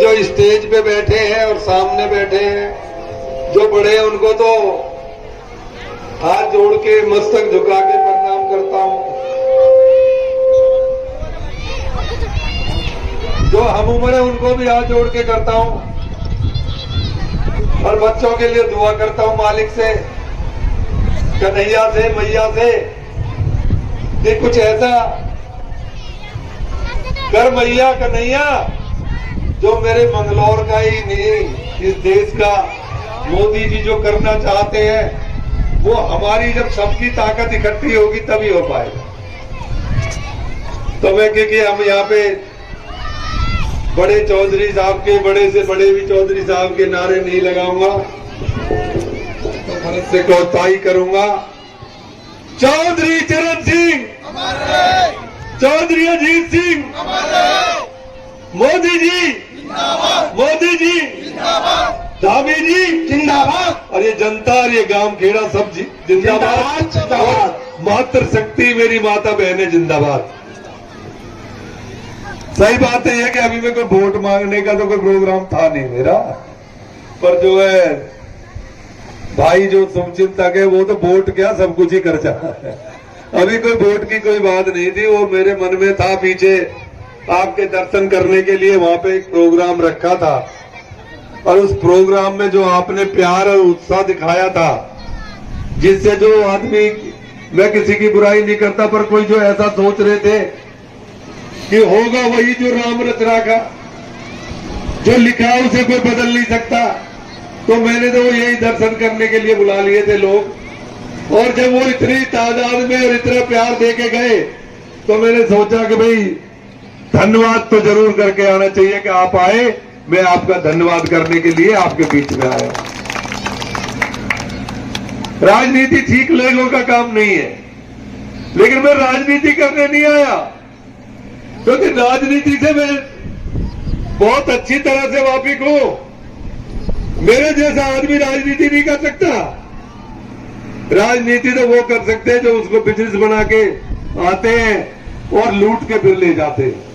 जो स्टेज पे बैठे हैं और सामने बैठे हैं, जो बड़े हैं, उनको तो हाथ जोड़ के मस्तक झुका के प्रणाम करता हूं। जो हम उम्र है उनको भी हाथ जोड़ के करता हूं और बच्चों के लिए दुआ करता हूं मालिक से, कन्हैया से, मैया से कि कुछ ऐसा कर मैया कन्हैया जो मेरे मंगलौर का ही नहीं, इस देश का मोदी जी जो करना चाहते हैं वो हमारी जब सबकी ताकत इकट्ठी होगी तभी हो पाएगा। तो मैं क्योंकि हम यहाँ पे बड़े चौधरी साहब के, बड़े से बड़े भी चौधरी साहब के नारे नहीं लगाऊंगा, तो फर्ज से कोताही करूंगा। चौधरी चरण सिंह, चौधरी अजीत सिंह, मोदी जी, मोदी जी, धामी जी जिंदाबाद, और ये जनता और ये गांव खेड़ा सब जिंदाबाद। और मातृ शक्ति मेरी माता बहने जिंदाबाद। सही बात है कि अभी में कोई वोट मांगने का तो कोई प्रोग्राम था नहीं मेरा, पर जो है भाई जो शुभचिंतक है वो तो वोट क्या सब कुछ ही कर जाता है। अभी कोई वोट की कोई बात नहीं थी, वो मेरे मन में था। पीछे आपके दर्शन करने के लिए वहां पे एक प्रोग्राम रखा था और उस प्रोग्राम में जो आपने प्यार और उत्साह दिखाया था, जिससे जो आदमी, मैं किसी की बुराई नहीं करता, पर कोई जो ऐसा सोच रहे थे कि होगा वही जो राम रचना का जो लिखा उसे कोई बदल नहीं सकता, तो मैंने तो यही दर्शन करने के लिए बुला लिए थे लोग। और जब वो इतनी तादाद में और इतना प्यार दे के गए तो मैंने सोचा कि भाई धन्यवाद तो जरूर करके आना चाहिए कि आप आए। मैं आपका धन्यवाद करने के लिए आपके बीच में आया। राजनीति ठीक लोगों का काम नहीं है, लेकिन मैं राजनीति करने नहीं आया, क्योंकि राजनीति से मैं बहुत अच्छी तरह से वाकिफ हूं। मेरे जैसा आदमी राजनीति नहीं कर सकता। राजनीति तो वो कर सकते हैं जो उसको बिजनेस बना के आते हैं और लूट के फिर ले जाते हैं।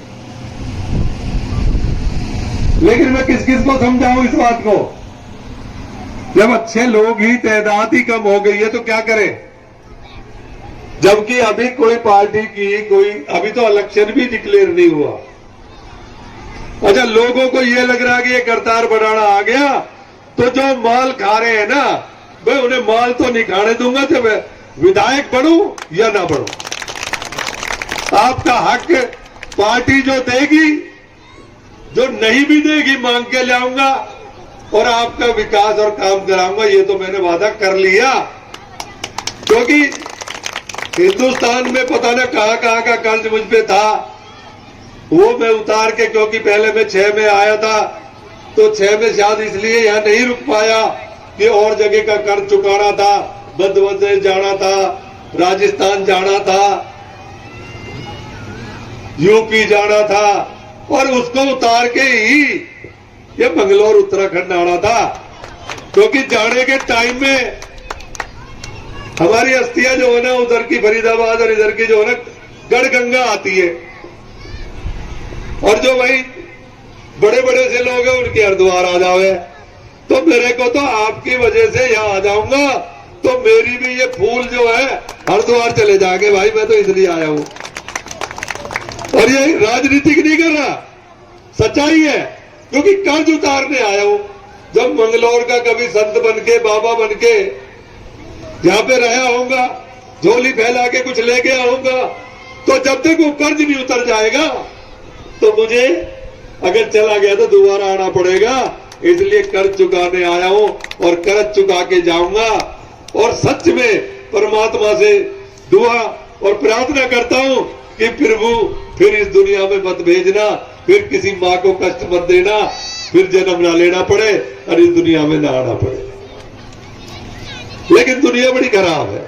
लेकिन मैं किस किस को समझाऊं इस बात को? जब अच्छे लोग ही तादाद ही कम हो गई है तो क्या करें? जबकि अभी कोई पार्टी की कोई, अभी तो इलेक्शन भी डिक्लेयर नहीं हुआ। अच्छा, लोगों को ये लग रहा है कि ये करतार बढ़ाना आ गया तो जो माल खा रहे हैं ना, मैं उन्हें माल तो नहीं खाने दूंगा, जब विधायक बनूं या ना बनूं। आपका हक पार्टी जो देगी, जो नहीं भी देगी मांग के लाऊंगा और आपका विकास और काम कराऊंगा, ये तो मैंने वादा कर लिया। क्योंकि हिंदुस्तान में पता ना कहां कहां का कर्ज मुझ पे था, वो मैं उतार के, क्योंकि पहले मैं 6 में आया था तो 6 में शायद इसलिए यहां नहीं रुक पाया कि और जगह का कर्ज चुकाना था, मध्य प्रदेश जाना था, राजस्थान जाना था, यूपी जाना था, और उसको उतार के ही ये मंगलौर उत्तराखंड आना था। क्योंकि जाने के टाइम में हमारी अस्थियां जो है ना, उधर की फरीदाबाद और इधर की जो है ना गढ़गंगा आती है, और जो भाई बड़े बड़े से लोग हैं उनके हरिद्वार आ जाओगे। तो मेरे को तो आपकी वजह से यहाँ आ जाऊंगा तो मेरी भी ये फूल जो है हरिद्वार चले जाएंगे भाई। मैं तो इसलिए आया हूं और ये राजनीतिक नहीं कर रहा, सच्चाई है। क्योंकि कर्ज उतारने आया हूं। जब मंगलौर का कभी संत बनके, बाबा बनके यहाँ पे रहा होऊंगा, झोली फैला के कुछ लेके आऊंगा, तो जब तक वो कर्ज नहीं उतर जाएगा तो मुझे अगर चला गया तो दोबारा आना पड़ेगा। इसलिए कर्ज चुकाने आया हूं और कर्ज चुका के जाऊंगा। और सच में परमात्मा से दुआ और प्रार्थना करता हूं कि प्रभु फिर इस दुनिया में मत भेजना, फिर किसी माँ को कष्ट मत देना, फिर जन्म ना लेना पड़े और इस दुनिया में ना आना पड़े। लेकिन दुनिया बड़ी खराब है।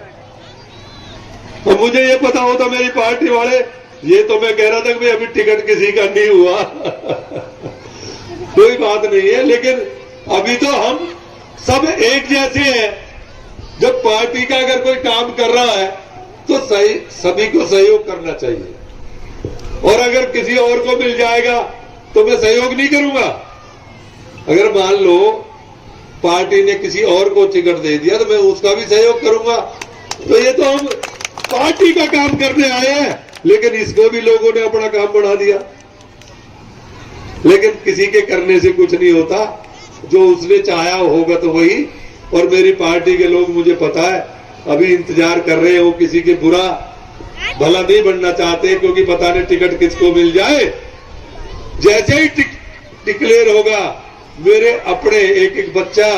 और मुझे ये पता होता मेरी पार्टी वाले, ये तो मैं कह रहा था कि भाई अभी टिकट किसी का नहीं हुआ कोई बात नहीं है, लेकिन अभी तो हम सब एक जैसे हैं। जब पार्टी का अगर कोई काम कर रहा है तो सही, सभी को सहयोग करना चाहिए। और अगर किसी और को मिल जाएगा तो मैं सहयोग नहीं करूंगा। अगर मान लो पार्टी ने किसी और को टिकट दे दिया तो मैं उसका भी सहयोग करूंगा। तो ये तो हम पार्टी का काम करने आए हैं, लेकिन इसको भी लोगों ने अपना काम बना दिया। लेकिन किसी के करने से कुछ नहीं होता, जो उसने चाहा होगा तो वही। और मेरी पार्टी के लोग, मुझे पता है, अभी इंतजार कर रहे हो, किसी के बुरा भला नहीं बनना चाहते, क्योंकि पता नहीं टिकट किसको मिल जाए। जैसे ही डिक्लेयर होगा, मेरे अपने एक एक बच्चा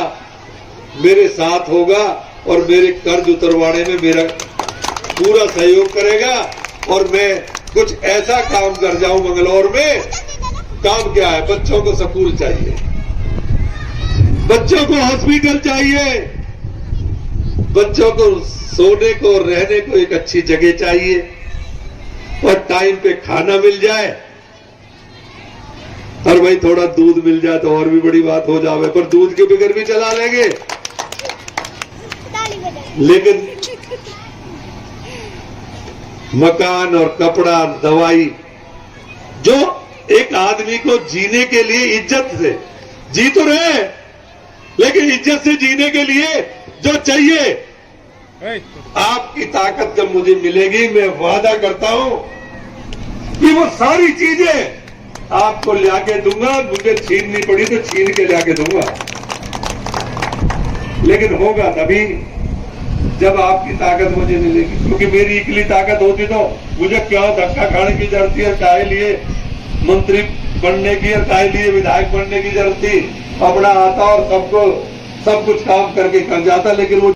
मेरे साथ होगा और मेरे कर्ज उतरवाने में मेरा पूरा सहयोग करेगा। और मैं कुछ ऐसा काम कर जाऊं मंगलौर में। काम क्या है? बच्चों को स्कूल चाहिए, बच्चों को हॉस्पिटल चाहिए, बच्चों को सोने को रहने को एक अच्छी जगह चाहिए, और टाइम पे खाना मिल जाए, और भाई थोड़ा दूध मिल जाए तो और भी बड़ी बात हो जावे। पर दूध के बगैर भी चला लेंगे, लेकिन मकान और कपड़ा, दवाई, जो एक आदमी को जीने के लिए इज्जत से जी तो रहे, लेकिन इज्जत से जीने के लिए जो चाहिए, आपकी ताकत जब मुझे मिलेगी, मैं वादा करता हूं कि वो सारी चीजें आपको लाके दूंगा। मुझे छीननी पड़ी तो छीन के लाके दूंगा, लेकिन होगा तभी जब आपकी ताकत मुझे मिलेगी। क्योंकि मेरी अकेली ताकत होती तो मुझे क्या धक्का खाने की जरूरत थी, और काहे लिए मंत्री बनने की, और काहे लिए विधायक बनने की जरूरत थी। अपना आता और सबको सब कुछ काम करके कर जाता। लेकिन वो